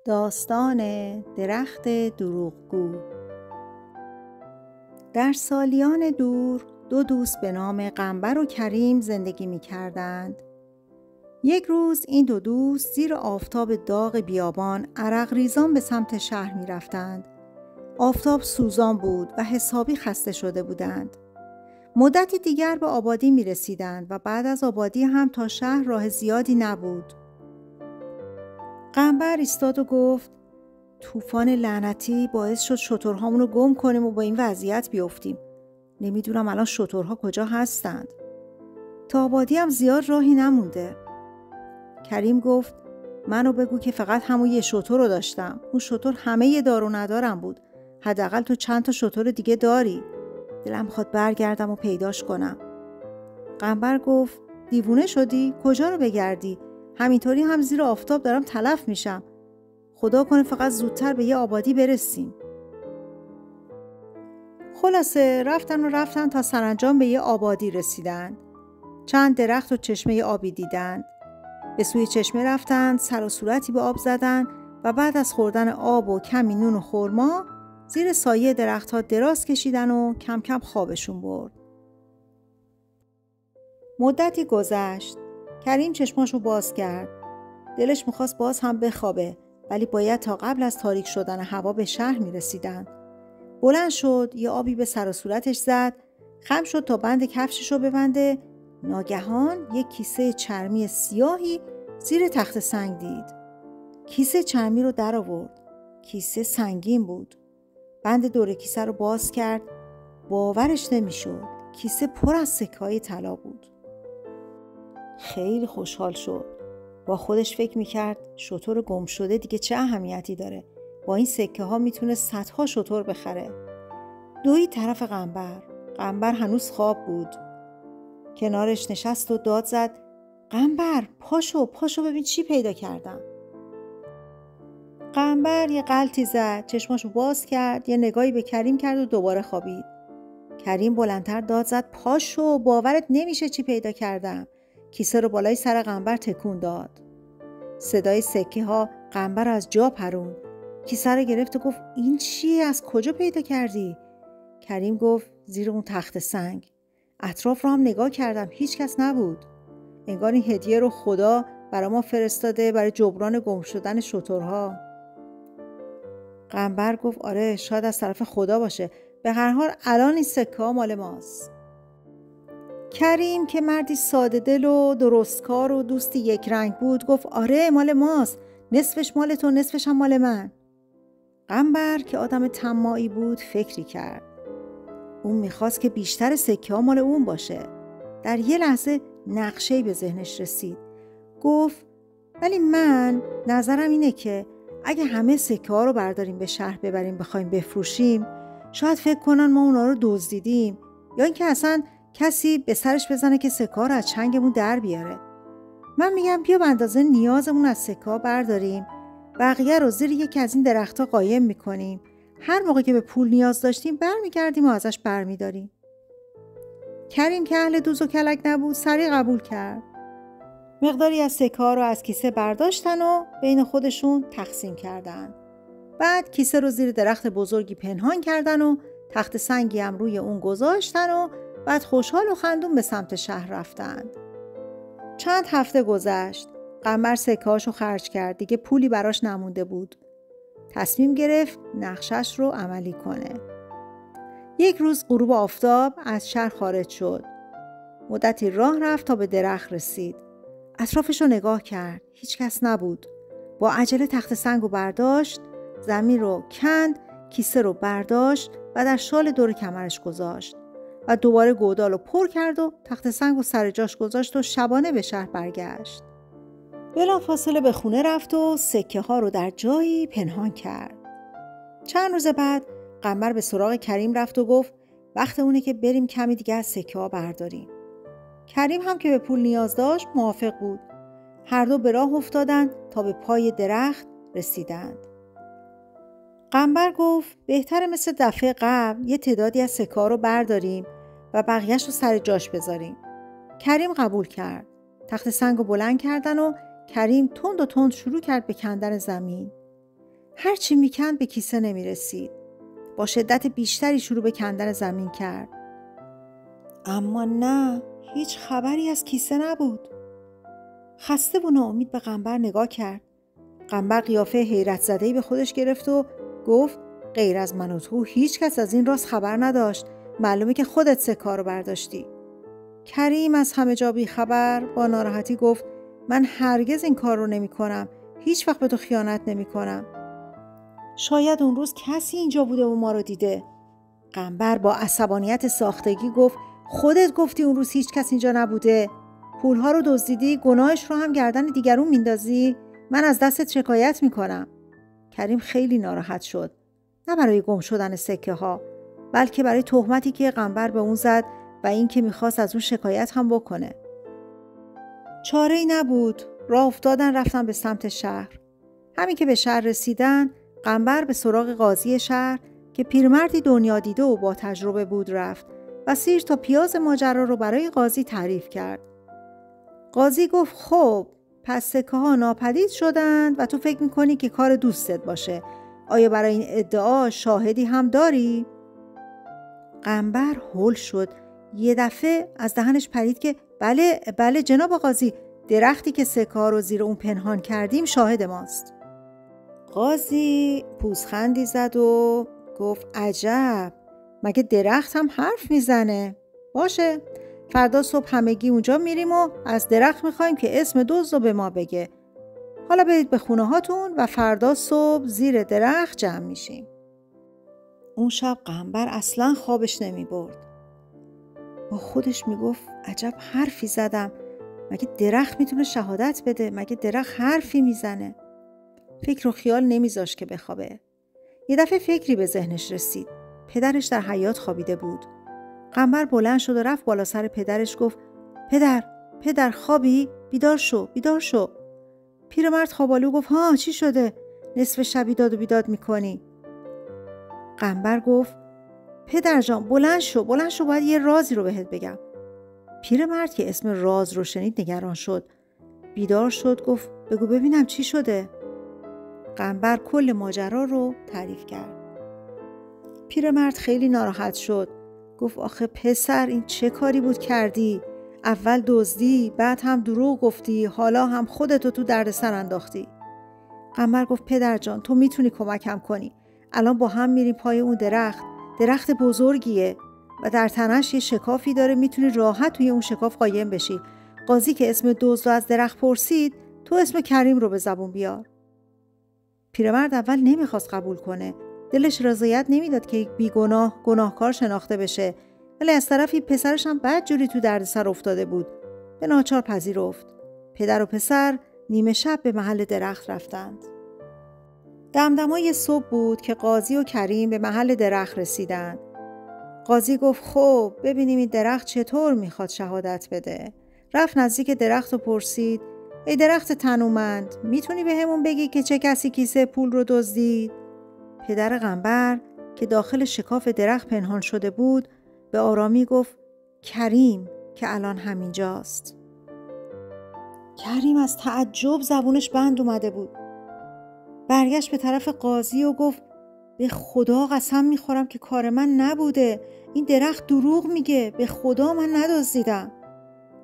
داستان درخت دروغگو. در سالیان دور دو دوست به نام قنبر و کریم زندگی می کردند. یک روز این دو دوست زیر آفتاب داغ بیابان عرق ریزان به سمت شهر می رفتند. آفتاب سوزان بود و حسابی خسته شده بودند. مدتی دیگر به آبادی می رسیدند و بعد از آبادی هم تا شهر راه زیادی نبود. قنبر ایستاد و گفت طوفان لعنتی باعث شد شترهامون رو گم کنیم و با این وضعیت بیفتیم. نمیدونم الان شترها کجا هستند. تا آبادی هم زیاد راهی نمونده. کریم گفت منو بگو که فقط همون یه شتر رو داشتم. اون شتر همه یه دار و ندارم بود. حداقل تو چند تا شتر دیگه داری. دلم میخواد برگردم و پیداش کنم. قنبر گفت دیوونه شدی؟ کجا رو بگردی؟ همینطوری هم زیر آفتاب دارم تلف میشم. خدا کنه فقط زودتر به یه آبادی برسیم. خلاصه رفتن تا سرانجام به یه آبادی رسیدن. چند درخت و چشمه آبی دیدن. به سوی چشمه رفتن، سر و صورتی به آب زدن و بعد از خوردن آب و کمی نون و خرما زیر سایه درختها دراز کشیدن و کم کم خوابشون برد. مدتی گذشت. کریم چشماشو باز کرد. دلش میخواست باز هم بخوابه، ولی باید تا قبل از تاریک شدن هوا به شهر میرسیدن. بلند شد، یه آبی به سر و صورتش زد، خم شد تا بند کفششو ببنده. ناگهان یک کیسه چرمی سیاهی زیر تخت سنگ دید. کیسه چرمی رو در آورد. کیسه سنگین بود. بند دور کیسه رو باز کرد. باورش نمیشد. کیسه پر از سکه‌های طلا بود. خیلی خوشحال شد. با خودش فکر میکرد شتر گم شده دیگه چه اهمیتی داره؟ با این سکه ها میتونه صدها شتر بخره. دوید طرف قنبر. قنبر هنوز خواب بود. کنارش نشست و داد زد قنبر پاشو ببین چی پیدا کردم. قنبر یه غلطی زد، چشماشو باز کرد، یه نگاهی به کریم کرد و دوباره خوابید. کریم بلندتر داد زد پاشو، باورت نمیشه چی پیدا کردم. کیسه رو بالای سر قنبر تکون داد. صدای سکه ها قنبر از جا پروند. کیسه رو گرفت و گفت این چیه؟ از کجا پیدا کردی؟ کریم گفت زیر اون تخت سنگ. اطراف رو هم نگاه کردم، هیچ کس نبود. انگار این هدیه رو خدا برای ما فرستاده برای جبران گم شدن شترها. قنبر گفت آره شاید از طرف خدا باشه. به هر حال الان این سکه ها مال ماست. کریم که مردی ساده دل و درستکار و دوستی یک رنگ بود گفت آره مال ماست. نصفش مال تو، نصفش هم مال من. قنبر که آدم طماعی بود فکری کرد. اون میخواست که بیشتر سکه ها مال اون باشه. در یه لحظه نقشه‌ای به ذهنش رسید. گفت ولی من نظرم اینه که اگه همه سکه ها رو برداریم به شهر ببریم بخوایم بفروشیم، شاید فکر کنن ما اونا رو دزدیدیم، یا اینکه اصلا کسی به سرش بزنه که سکه ها رو از چنگمون در بیاره. من میگم بیا به اندازه نیازمون از سکه ها برداریم، بقیه رو زیر یکی از این درخت‌ها قایم میکنیم. هر موقع که به پول نیاز داشتیم برمیگردیم و ازش برمیداریم. کریم که اهل دوز و کلک نبود سریع قبول کرد. مقداری از سکه ها رو از کیسه برداشتن و بین خودشون تقسیم کردن. بعد کیسه رو زیر درخت بزرگی پنهان کردن و تخت سنگی هم روی اون گذاشتن و بعد خوشحال و خندون به سمت شهر رفتند. چند هفته گذشت. قنبر سکه‌هاشو خرج کرد. دیگه پولی براش نمونده بود. تصمیم گرفت نقشش رو عملی کنه. یک روز غروب آفتاب از شهر خارج شد. مدتی راه رفت تا به درخت رسید. اطرافش رو نگاه کرد. هیچ کس نبود. با عجله تخت سنگ رو برداشت، زمین رو کند، کیسه رو برداشت و در شال دور کمرش گذاشت و دوباره گودال رو پر کرد و تخت سنگ رو سر جاش گذاشت و شبانه به شهر برگشت. بلافاصله به خونه رفت و سکه ها رو در جایی پنهان کرد. چند روز بعد قنبر به سراغ کریم رفت و گفت وقت اونه که بریم کمی دیگه از سکه ها برداریم. کریم هم که به پول نیاز داشت موافق بود. هر دو به راه افتادند تا به پای درخت رسیدند. قنبر گفت بهتره مثل دفعه قبل یه تعدادی از سکه ها رو برداریم و بقیه‌اش رو سر جاش بذاریم. کریم قبول کرد. تخت سنگ رو بلند کردن و کریم تند شروع کرد به کندن زمین. هر چی میکند به کیسه نمیرسید. با شدت بیشتری شروع به کندن زمین کرد. اما نه، هیچ خبری از کیسه نبود. خسته و ناامید به قنبر نگاه کرد. قنبر قیافه حیرت زده‌ای به خودش گرفت و گفت غیر از من و تو هیچ کس از این راز خبر نداشت. معلومه که خودت سکه رو برداشتی. کریم از همه جا بی خبر با ناراحتی گفت من هرگز این کار رو نمی کنم. هیچ وقت به تو خیانت نمی کنم. شاید اون روز کسی اینجا بوده و ما رو دیده. قنبر با عصبانیت ساختگی گفت خودت گفتی اون روز هیچ کس اینجا نبوده. پولها رو دزدیدی، گناهش رو هم گردن دیگرون میندازی. من از دستت شکایت میکنم. کریم خیلی ناراحت شد. نه برای گم شدن سکه ها، بلکه برای تهمتی که قنبر به اون زد و این که میخواست از اون شکایت هم بکنه. چاره‌ای نبود. راه افتادن رفتن به سمت شهر. همین که به شهر رسیدن، قنبر به سراغ قاضی شهر که پیرمردی دنیا دیده و با تجربه بود رفت و سیر تا پیاز ماجرا رو برای قاضی تعریف کرد. قاضی گفت خب پس سکه ها ناپدید شدند و تو فکر میکنی که کار دوستت باشه. آیا برای این ادعا شاهدی هم داری؟ قنبر هول شد. یه دفعه از دهنش پرید که بله جناب قاضی، درختی که سکه ها رو زیر اون پنهان کردیم شاهد ماست. قاضی پوزخندی زد و گفت عجب، مگه درخت هم حرف میزنه؟ باشه، فردا صبح همگی اونجا میریم و از درخت میخوایم که اسم دزد رو به ما بگه. حالا برید به خونه هاتون و فردا صبح زیر درخت جمع میشیم. اون شب قنبر اصلا خوابش نمی برد. با خودش میگفت عجب حرفی زدم. مگه درخت میتونه شهادت بده؟ مگه درخت حرفی میزنه؟ فکر و خیال نمیذاش که بخوابه. یه دفعه فکری به ذهنش رسید. پدرش در حیاط خوابیده بود. قنبر بلند شد و رفت بالا سر پدرش گفت پدر خوابی؟ بیدار شو. پیرمرد خوابالو گفت ها چی شده؟ نصف شبی داد و بیداد میکنی. قنبر گفت پدر جان بلند شو باید یه رازی رو بهت بگم. پیرمرد که اسم راز رو شنید نگران شد. بیدار شد گفت بگو ببینم چی شده. قنبر کل ماجرا رو تعریف کرد. پیرمرد خیلی ناراحت شد. گفت آخه پسر این چه کاری بود کردی؟ اول دزدی، بعد هم دروغ گفتی، حالا هم خودتو تو دردسر انداختی. قنبر گفت پدر جان تو میتونی کمکم کنی. الان با هم میریم پای اون درخت بزرگیه و در تنش یه شکافی داره، میتونی راحت توی اون شکاف قایم بشی. قاضی که اسم دزد رو از درخت پرسید تو اسم کریم رو به زبون بیار. پیرمرد اول نمیخواست قبول کنه. دلش رضایت نمیداد که یک گناهکار شناخته بشه، ولی از طرفی پسرش هم بدجوری تو دردسر افتاده بود. به ناچار پذیرفت. پدر و پسر نیمه شب به محل درخت رفتند. دمدمای صبح بود که قاضی و کریم به محل درخت رسیدند. قاضی گفت خب ببینیم این درخت چطور میخواد شهادت بده. رفت نزدیک درخت و پرسید ای درخت تنومند، میتونی به همون بگی که چه کسی کیسه پول رو دزدید؟ پدر قنبر که داخل شکاف درخت پنهان شده بود به آرامی گفت کریم که الان همینجاست. کریم از تعجب زبونش بند اومده بود. برگشت به طرف قاضی و گفت به خدا قسم میخورم که کار من نبوده. این درخت دروغ میگه. به خدا من ندزدیدم.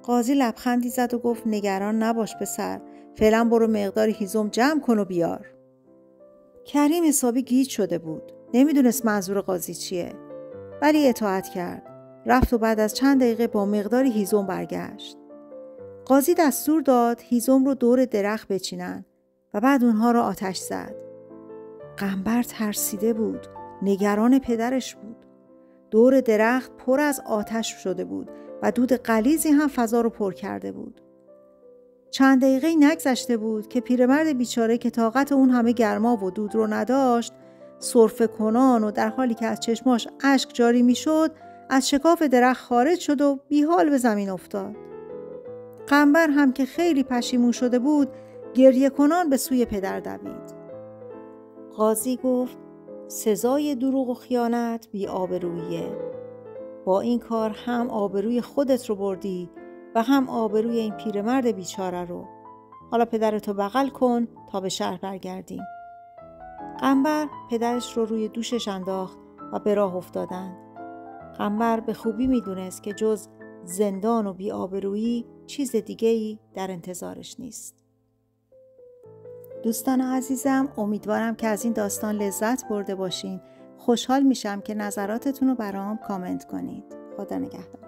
قاضی لبخندی زد و گفت نگران نباش پسر. فعلا برو مقداری هیزم جمع کن و بیار. کریم حسابی گیج شده بود. نمیدونست منظور قاضی چیه. ولی اطاعت کرد. رفت و بعد از چند دقیقه با مقداری هیزم برگشت. قاضی دستور داد هیزم رو دور درخت بچینن و بعد اونها رو آتش زد. قنبر ترسیده بود. نگران پدرش بود. دور درخت پر از آتش شده بود و دود غلیظی هم فضا رو پر کرده بود. چند دقیقه نگذشته بود که پیرمرد بیچاره که طاقت اون همه گرما و دود رو نداشت، سرفه کنان و در حالی که از چشماش اشک جاری میشد، از شکاف درخت خارج شد و بیحال به زمین افتاد. قنبر هم که خیلی پشیمون شده بود، گریه کنان به سوی پدر دوید. قاضی گفت سزای دروغ و خیانت بی آبروییه. با این کار هم آبروی خودت رو بردی و هم آبروی این پیرمرد بیچاره رو. حالا پدرتو بغل کن تا به شهر برگردیم. قنبر پدرش رو روی دوشش انداخت و به راه افتادند. قنبر به خوبی میدونست که جز زندان و بی‌آبرویی چیز دیگه‌ای در انتظارش نیست. دوستان عزیزم، امیدوارم که از این داستان لذت برده باشین. خوشحال میشم که نظراتتون رو برام کامنت کنید. خدا نگهدار.